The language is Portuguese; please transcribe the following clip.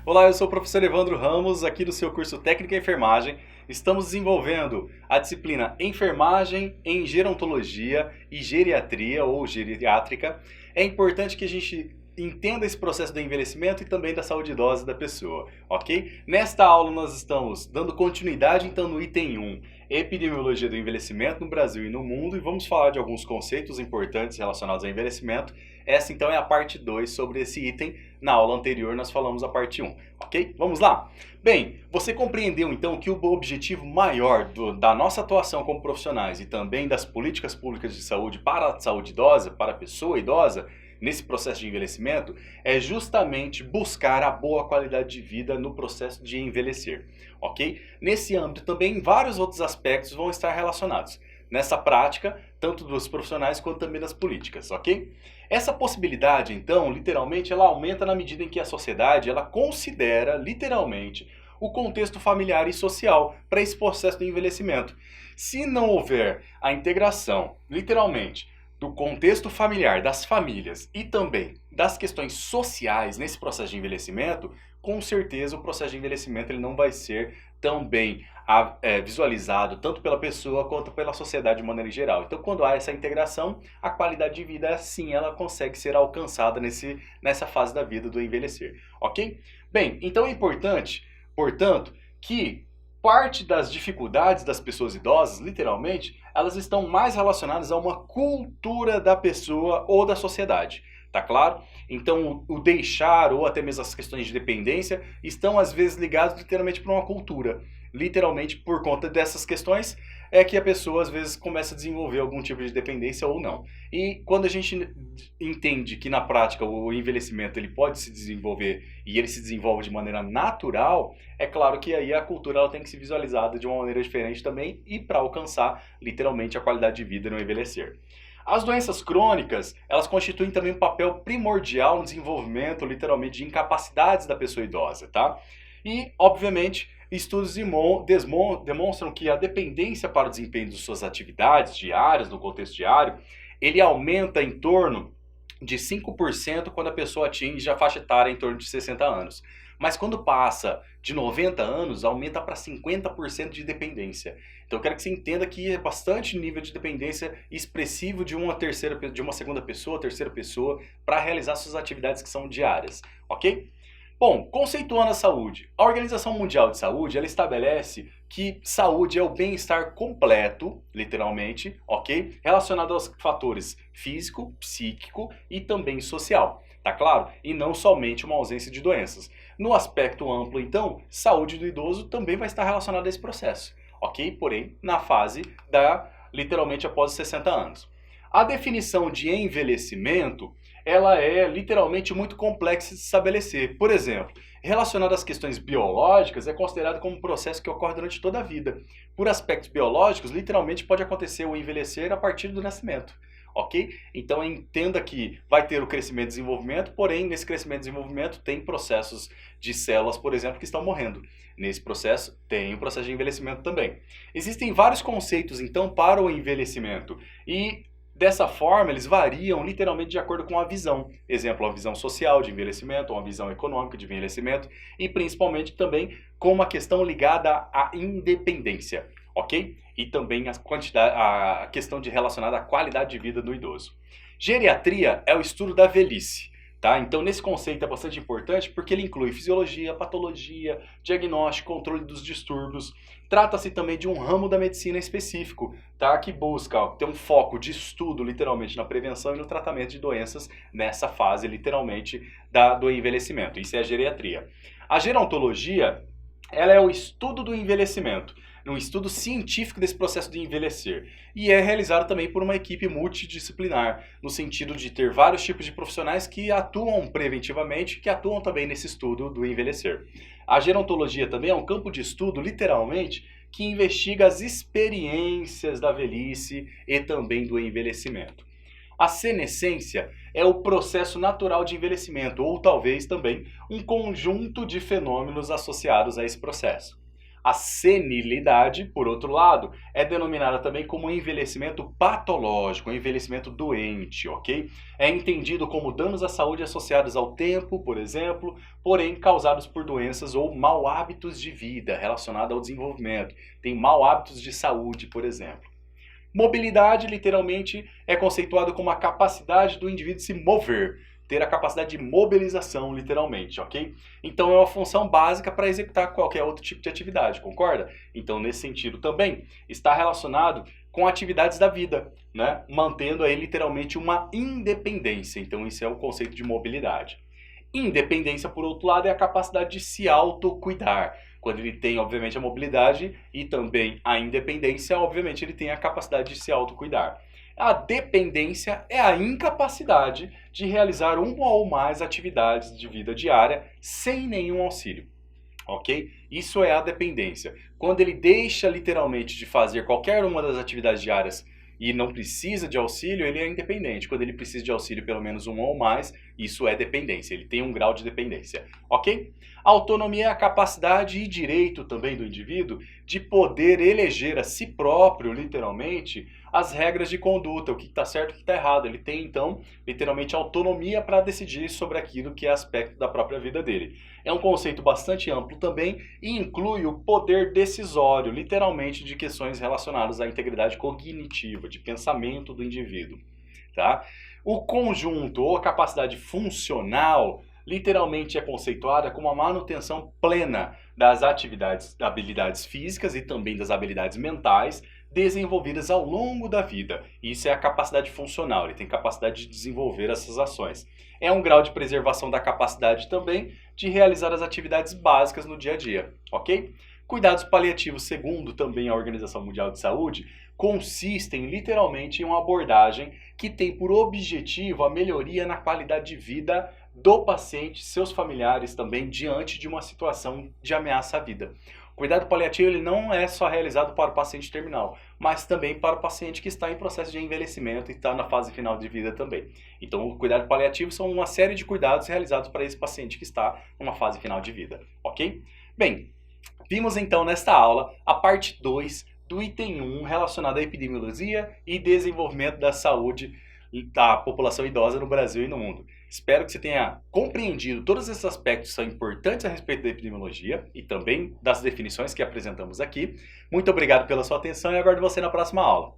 Olá, eu sou o professor Evandro Ramos, aqui do seu curso Técnica em Enfermagem. Estamos desenvolvendo a disciplina Enfermagem em Gerontologia e Geriatria ou Geriátrica. É importante que a gente entenda esse processo do envelhecimento e também da saúde idosa da pessoa, ok? Nesta aula nós estamos dando continuidade então no item 1, Epidemiologia do Envelhecimento no Brasil e no Mundo, e vamos falar de alguns conceitos importantes relacionados ao envelhecimento. Essa então é a parte 2 sobre esse item. Na aula anterior nós falamos a parte 1, ok? Vamos lá? Bem, você compreendeu então que o objetivo maior da nossa atuação como profissionais e também das políticas públicas de saúde para a saúde idosa, para a pessoa idosa, nesse processo de envelhecimento, é justamente buscar a boa qualidade de vida no processo de envelhecer, ok? Nesse âmbito também vários outros aspectos vão estar relacionados nessa prática, tanto dos profissionais quanto também das políticas, ok? Essa possibilidade, então, literalmente, ela aumenta na medida em que a sociedade, ela considera, literalmente, o contexto familiar e social para esse processo de envelhecimento. Se não houver a integração, literalmente, do contexto familiar, das famílias e também das questões sociais nesse processo de envelhecimento, com certeza o processo de envelhecimento ele não vai ser tão bem visualizado tanto pela pessoa quanto pela sociedade de maneira geral. Então, quando há essa integração, a qualidade de vida, sim, ela consegue ser alcançada nessa fase da vida do envelhecer, ok? Bem, então é importante, portanto, que parte das dificuldades das pessoas idosas, literalmente, elas estão mais relacionadas a uma cultura da pessoa ou da sociedade. Tá claro? Então, o deixar ou até mesmo as questões de dependência estão às vezes ligadas literalmente para uma cultura. Literalmente, por conta dessas questões, é que a pessoa às vezes começa a desenvolver algum tipo de dependência ou não. E quando a gente entende que na prática o envelhecimento ele pode se desenvolver e ele se desenvolve de maneira natural, é claro que aí a cultura ela tem que ser visualizada de uma maneira diferente também e para alcançar literalmente a qualidade de vida no envelhecer. As doenças crônicas, elas constituem também um papel primordial no desenvolvimento, literalmente, de incapacidades da pessoa idosa, tá? E, obviamente, estudos demonstram que a dependência para o desempenho de suas atividades diárias, no contexto diário, ele aumenta em torno de 5% quando a pessoa atinge a faixa etária em torno de 60 anos. Mas quando passa de 90 anos, aumenta para 50% de dependência. Então eu quero que você entenda que é bastante nível de dependência expressivo de uma segunda pessoa, terceira pessoa, para realizar suas atividades que são diárias, ok? Bom, conceituando a saúde, a Organização Mundial de Saúde, ela estabelece que saúde é o bem-estar completo, literalmente, ok? Relacionado aos fatores físico, psíquico e também social, tá claro? E não somente uma ausência de doenças. No aspecto amplo, então, saúde do idoso também vai estar relacionada a esse processo, ok? Porém, na fase literalmente após os 60 anos. A definição de envelhecimento, ela é literalmente muito complexa de se estabelecer. Por exemplo, relacionado às questões biológicas, é considerado como um processo que ocorre durante toda a vida. Por aspectos biológicos, literalmente pode acontecer o envelhecer a partir do nascimento. Ok? Então entenda que vai ter o crescimento e desenvolvimento, porém nesse crescimento e desenvolvimento tem processos de células, por exemplo, que estão morrendo. Nesse processo tem o processo de envelhecimento também. Existem vários conceitos então para o envelhecimento e dessa forma eles variam literalmente de acordo com a visão. Exemplo, a visão social de envelhecimento, uma visão econômica de envelhecimento e principalmente também com uma questão ligada à independência. Ok? E também a questão relacionada à qualidade de vida do idoso. Geriatria é o estudo da velhice, tá? Então, nesse conceito é bastante importante porque ele inclui fisiologia, patologia, diagnóstico, controle dos distúrbios. Trata-se também de um ramo da medicina específico, tá? Que busca ter um foco de estudo, literalmente, na prevenção e no tratamento de doenças nessa fase, literalmente, do envelhecimento. Isso é a geriatria. A gerontologia, ela é o estudo do envelhecimento, um estudo científico desse processo de envelhecer. E é realizado também por uma equipe multidisciplinar, no sentido de ter vários tipos de profissionais que atuam preventivamente, que atuam também nesse estudo do envelhecer. A gerontologia também é um campo de estudo, literalmente, que investiga as experiências da velhice e também do envelhecimento. A senescência é o processo natural de envelhecimento, ou talvez também um conjunto de fenômenos associados a esse processo. A senilidade, por outro lado, é denominada também como envelhecimento patológico, envelhecimento doente, ok? É entendido como danos à saúde associados ao tempo, por exemplo, porém causados por doenças ou mau hábitos de vida relacionados ao desenvolvimento. Tem mau hábitos de saúde, por exemplo. Mobilidade, literalmente, é conceituado como a capacidade do indivíduo se mover, ter a capacidade de mobilização, literalmente, ok? Então é uma função básica para executar qualquer outro tipo de atividade, concorda? Então, nesse sentido também, está relacionado com atividades da vida, né? Mantendo aí literalmente uma independência. Então, isso é o conceito de mobilidade. Independência, por outro lado, é a capacidade de se autocuidar. Quando ele tem, obviamente, a mobilidade e também a independência, obviamente, ele tem a capacidade de se autocuidar. A dependência é a incapacidade de realizar uma ou mais atividades de vida diária sem nenhum auxílio, ok? Isso é a dependência. Quando ele deixa literalmente de fazer qualquer uma das atividades diárias e não precisa de auxílio, ele é independente. Quando ele precisa de auxílio pelo menos uma ou mais, isso é dependência, ele tem um grau de dependência, ok? A autonomia é a capacidade e direito também do indivíduo de poder eleger a si próprio, literalmente, as regras de conduta, o que está certo e o que está errado. Ele tem, então, literalmente, autonomia para decidir sobre aquilo que é aspecto da própria vida dele. É um conceito bastante amplo também e inclui o poder decisório, literalmente, de questões relacionadas à integridade cognitiva, de pensamento do indivíduo. Tá? O conjunto ou a capacidade funcional literalmente é conceituada como a manutenção plena das habilidades físicas e também das habilidades mentais desenvolvidas ao longo da vida. Isso é a capacidade funcional, ele tem capacidade de desenvolver essas ações. É um grau de preservação da capacidade também de realizar as atividades básicas no dia a dia, ok? Cuidados paliativos, segundo também a Organização Mundial de Saúde, consistem literalmente em uma abordagem que tem por objetivo a melhoria na qualidade de vida do paciente, seus familiares também, diante de uma situação de ameaça à vida. O cuidado paliativo ele não é só realizado para o paciente terminal, mas também para o paciente que está em processo de envelhecimento e está na fase final de vida também. Então, o cuidado paliativo são uma série de cuidados realizados para esse paciente que está numa fase final de vida, ok? Bem, vimos então nesta aula a parte 2 do item 1 relacionado à epidemiologia e desenvolvimento da saúde da população idosa no Brasil e no mundo. Espero que você tenha compreendido todos esses aspectos que são importantes a respeito da epidemiologia e também das definições que apresentamos aqui. Muito obrigado pela sua atenção e aguardo você na próxima aula.